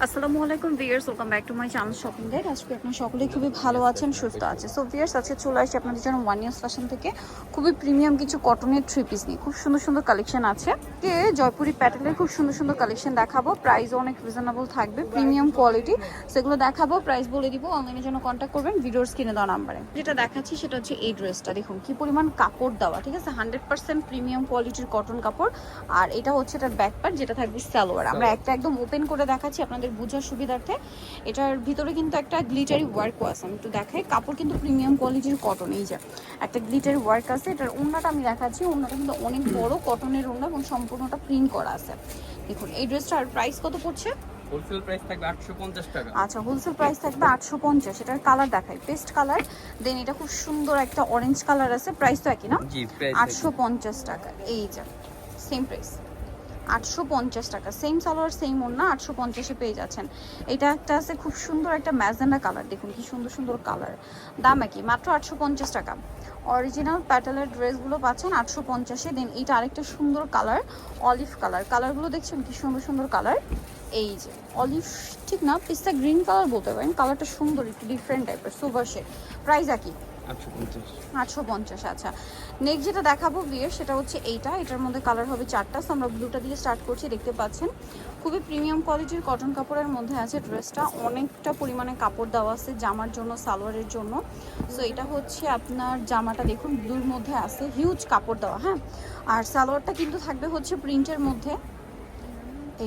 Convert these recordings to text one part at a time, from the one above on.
আসসালামু আলাইকুম viewers, welcome back to my channel shopping guide. আজকে আপনারা সকলেই খুবই ভালো আছেন, সুস্থ আছেন। সো ভিউয়ার্স, আজকে চলে আসছি আপনাদের জন্য ওয়ান ইয়ার্স ফ্যাশন থেকে খুবই প্রিমিয়াম কিছু কটনের থ্রি পিস নিয়ে খুব সুন্দর সুন্দর কালেকশন আছে। জয়পুরি প্যাটেলের খুব সুন্দর সুন্দর কালেকশন দেখাবো, প্রাইসও অনেক রিজনেবল থাকবে, প্রিমিয়াম কোয়ালিটি। সেগুলো দেখাবো, প্রাইস বলে দিব। অনলাইনের জন্য কন্ট্যাক্ট করবেন ভিডিওর স্ক্রিনে দেওয়া নাম্বারে। যেটা দেখাচ্ছি সেটা হচ্ছে এই ড্রেসটা, দেখুন কি পরিমাণ কাপড় দেওয়া, ঠিক আছে, 100% প্রিমিয়াম কোয়ালিটির কটন কাপড়। আর এটা হচ্ছে এটার ব্যাক পার্ট, যেটা থাকবে সালোয়ার। আমরা একটা একদম ওপেন করে দেখাচ্ছি আপনাদের বোঝার সুবিধার্থে। এটার ভিতরে কিন্তু একটা গ্লিটারি ওয়ার্কও আছে, আমি একটু দেখাই। কাপড় কিন্তু প্রিমিয়াম কোয়ালিটির কটন, এই যে একটা গ্লিটারি ওয়ার্ক আছে। এটার ওড়নাটা আমি দেখাচ্ছি, ওড়নাটা কিন্তু অনেক বড় কটনের ওড়না এবং সম্পূর্ণটা প্রিন্ট করা আছে। দেখুন এই ড্রেসটার প্রাইস কত পড়ছে? হোলসেল প্রাইস থাকবে 850 টাকা। আচ্ছা, হোলসেল প্রাইস থাকবে 850। এটার কালার দেখাই, পেস্ট কালার, দেন এটা খুব সুন্দর একটা অরেঞ্জ কালার আছে। প্রাইস তো একই না? জি, প্রাইস 850 টাকা। এই যে সেম প্রাইস 850 টাকা, সেম সালোয়ার সেম ওড়না, 850-এ পেয়ে যাচ্ছেন। এটা একটা আছে খুব সুন্দর একটা ম্যাজেন্ডা কালার, দেখুন কি সুন্দর সুন্দর কালার। দাম একই, মাত্র 850 টাকা। অরিজিনাল প্যাটেলের ড্রেসগুলো পাচ্ছেন 850-এ। দেন এইটা আরেকটা সুন্দর কালার, অলিভ কালার। কালারগুলো দেখছেন কি সুন্দর সুন্দর কালার। এই যে অলিভ, ঠিক না, পিস্তা গ্রিন কালার বলতে পারেন। কালারটা সুন্দর, একটু ডিফারেন্ট টাইপের, সুপার শেড। প্রাইস একই 850। আচ্ছা, নেক্সট যেটা দেখাবো বিয়ের, সেটা হচ্ছে এইটা। এটার মধ্যে কালার হবে 4টা। সো আমরা ব্লুটা দিয়ে স্টার্ট করছি, দেখতে পাচ্ছেন খুবই প্রিমিয়াম কোয়ালিটির কটন কাপড়ের মধ্যে আছে ড্রেসটা। অনেকটা পরিমাণে কাপড় দেওয়া আছে জামার জন্য, সালোয়ারের জন্য। সো এটা হচ্ছে আপনার জামাটা, দেখুন ব্লুর মধ্যে আছে, হিউজ কাপড় দেওয়া। হ্যাঁ, আর সালোয়ারটা কিন্তু থাকবে হচ্ছে প্রিন্টের মধ্যে,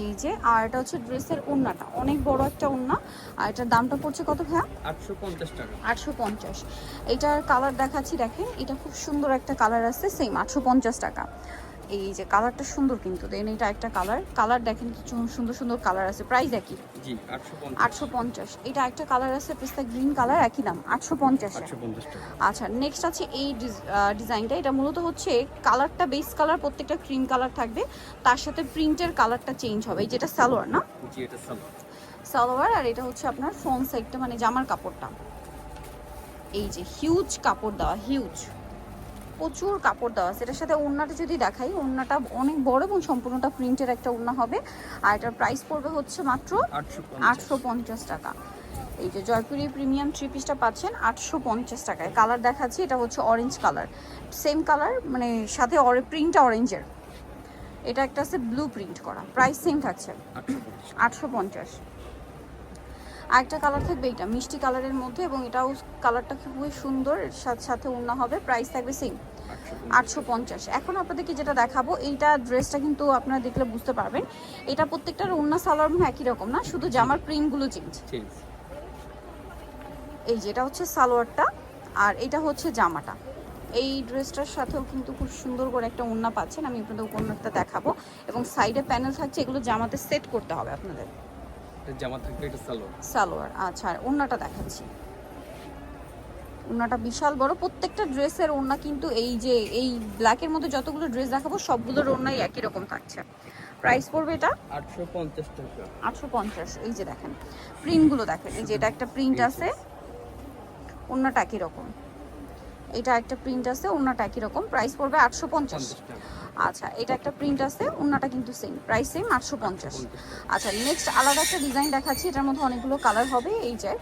এই যে। আর এটা হচ্ছে ড্রেসের ওড়নাটা, অনেক বড় একটা ওড়না। আর এটার দামটা পড়ছে কত ভাইয়া? 850 টাকা। 850। এটার কালার দেখাচ্ছি, দেখেন এটা খুব সুন্দর একটা কালার আছে, সেম 850 টাকা। এই যে কালারটা সুন্দর কিন্তু, দেন এটা একটা কালার দেখেন কি সুন্দর সুন্দর কালার আছে। প্রাইস একই, জি 850। 850। এটা একটা কালার আছে পিস্তা গ্রিন কালার, একই দাম 850 টাকা। আচ্ছা, নেক্সট আছে এই ডিজাইনটা। এটা মূলত হচ্ছে কালারটা বেস কালার, প্রত্যেকটা ক্রিম কালার থাকবে, তার সাথে প্রিন্টের কালারটা চেঞ্জ হবে। যেটা সালোয়ার না? জি, এটা সালোয়ার। আর এটা হচ্ছে আপনার ফ্রন্ট সাইডটা, মানে জামার কাপড়টা। এই যে হিউজ কাপড় দেওয়া, হিউজ, প্রচুর কাপড় দেওয়া আছে। এটার সাথে ওড়নাটা যদি দেখাই, ওড়নাটা অনেক বড় এবং সম্পূর্ণটা প্রিন্টের একটা ওড়না হবে। আর এটার প্রাইস পড়বে হচ্ছে মাত্র 850 টাকা। এই যে জয়পুরি প্রিমিয়াম থ্রি পিসটা পাচ্ছেন 850 টাকায়। কালার দেখাচ্ছি, এটা হচ্ছে অরেঞ্জ কালার, সেম কালার, মানে সাথে প্রিন্টটা অরেঞ্জের। এটা একটা আছে ব্লু প্রিন্ট করা, প্রাইস সেম থাকছে 850। আরেকটা কালার থাকবে এটা মিষ্টি কালারের মধ্যে, এবং এটাও কালারটা খুবই সুন্দর, সাথে সাথে ওড়না হবে। প্রাইস থাকবে সেম 850। এখন আপনাদেরকে যেটা দেখাবো, এইটা ড্রেসটা কিন্তু আপনারা দেখলে বুঝতে পারবেন, এটা প্রত্যেকটার ওড়না সালোয়ার একই রকম না, শুধু জামার প্রিন্টগুলো চেঞ্জ। এই যে এটা হচ্ছে সালোয়ারটা, আর এটা হচ্ছে জামাটা। এই ড্রেসটার সাথেও কিন্তু খুব সুন্দর করে একটা ওড়না পাচ্ছেন, আমি আপনাদের ওড়নাটা দেখাবো। এবং সাইডে প্যানেল থাকছে, এগুলো জামাতে সেট করতে হবে আপনাদের। জামা থাকবে, এটা সালোয়ার। আচ্ছা, আর ওড়নাটা দেখাচ্ছি, ওড়নাটা বিশাল বড়। প্রত্যেকটা ড্রেসের ওড়না কিন্তু, এই যে এই ব্ল্যাকের মধ্যে যতগুলো ড্রেস দেখাবো সবগুলোর ওড়নাই একই রকম থাকছে। প্রাইস পড়বে এটা 850 টাকা। 850। এই যে দেখেন প্রিন্টগুলো দেখেন, এই যে এটা একটা প্রিন্ট আছে, ওড়নাটা একই রকম। এটা একটা প্রিন্ট আছে, ওড়নাটা একই রকম। প্রাইস পড়বে 850 টাকা। আচ্ছা, এটা একটা প্রিন্ট আছে, ওড়নাটা কিন্তু সেম, প্রাইস সেম 850। আচ্ছা, নেক্সট আলাদা একটা ডিজাইন দেখাচ্ছি, এটার মধ্যে অনেকগুলো কালার হবে। এই যে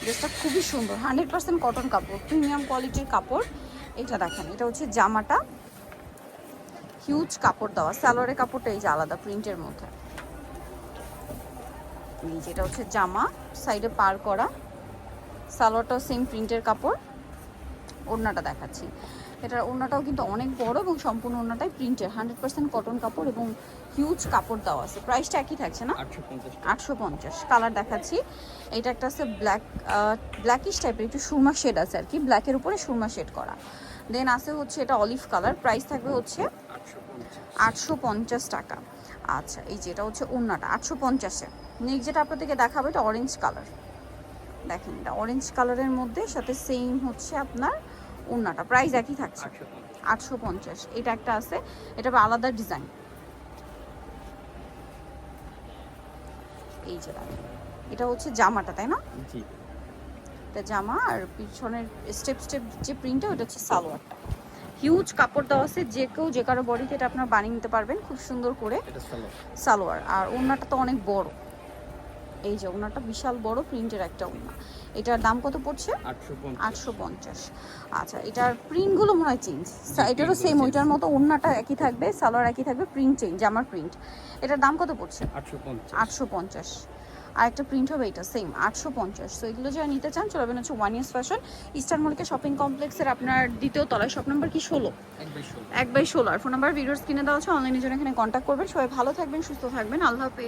ড্রেসটা খুবই সুন্দর, 100% কটন কাপড়, প্রিমিয়াম কোয়ালিটির কাপড়। এটা দেখেন, এটা হচ্ছে জামাটা, হিউজ কাপড় দেওয়া। সালোয়ারের কাপড়টা এই যে আলাদা প্রিন্টের মধ্যে। এই যে এটা হচ্ছে জামা, সাইডে পার করা, সালোয়ারটাও সেম প্রিন্টের কাপড়। ওড়নাটা দেখাচ্ছি, এটার ওড়নাটাও কিন্তু অনেক বড় এবং সম্পূর্ণ ওড়নাটাই প্রিন্টের, 100% কটন কাপড় এবং হিউজ কাপড় দেওয়া আছে। প্রাইসটা একই থাকছে না? 850। কালার দেখাচ্ছি, এটা একটা আছে ব্ল্যাকিশ টাইপের, একটু সুরমা শেড আছে আর কি, ব্ল্যাকের উপরে সুরমা শেড করা। দেন আছে হচ্ছে এটা অলিভ কালার, প্রাইস থাকবে হচ্ছে 850 টাকা। আচ্ছা, এই যে এটা হচ্ছে ওড়নাটা 850-এ। নেক্সট যেটা আপনাদেরকে দেখাবো, এটা অরেঞ্জ কালার। দেখেন এটা অরেঞ্জ কালারের মধ্যে, সাথে সেম হচ্ছে আপনার ওড়নাটা। প্রাইস একই থাকছে 850। এটা একটা আছে, এটা আলাদা ডিজাইন। এই যে দেখেন, এটা হচ্ছে জামাটা, তাই না? জি, এটা জামা, আর পিছনের স্টেপ স্টেপ যে প্রিন্টটা, ওটা হচ্ছে সালোয়ারটা। হিউজ কাপড় দেওয়া আছে, যে কেউ যে কারো বডিতে এটা আপনারা বানিয়ে নিতে পারবেন খুব সুন্দর করে। এটা সালোয়ার। আর ওড়নাটা তো অনেক বড়, এই যে ওনাটা বিশাল বড় প্রিন্টের একটা ওনা। এটার দাম কত পড়ছে? 850। 850। আচ্ছা, এটার প্রিন্টগুলো মনে হয় চেঞ্জ, এটারও print সেম গুলো ওইটার change। মতো ওন্নাটা একই থাকবে, সালোয়ার একই থাকবে, প্রিন্ট চেঞ্জ, জামার প্রিন্ট। এটার দাম কত পড়ছে? 850। 850। আর একটা প্রিন্ট হবে এটা সেম 850। সো এগুলো যারা নিতে চান চলে যাবেন হচ্ছে one years fashion, eastern Mallika shopping কমপ্লেক্সের আপনার দ্বিতীয় তলায়, শপ নাম্বার কি 16? 1/16। 1/16। আর ফোন নাম্বার ভিডিওস কিনে দেওয়া হচ্ছে, অনলাইনে জন্য এখানে কন্ট্যাক্ট করবেন। সবাই ভালো থাকবেন, সুস্থ থাকবেন, আল্লাহ হাফেজ।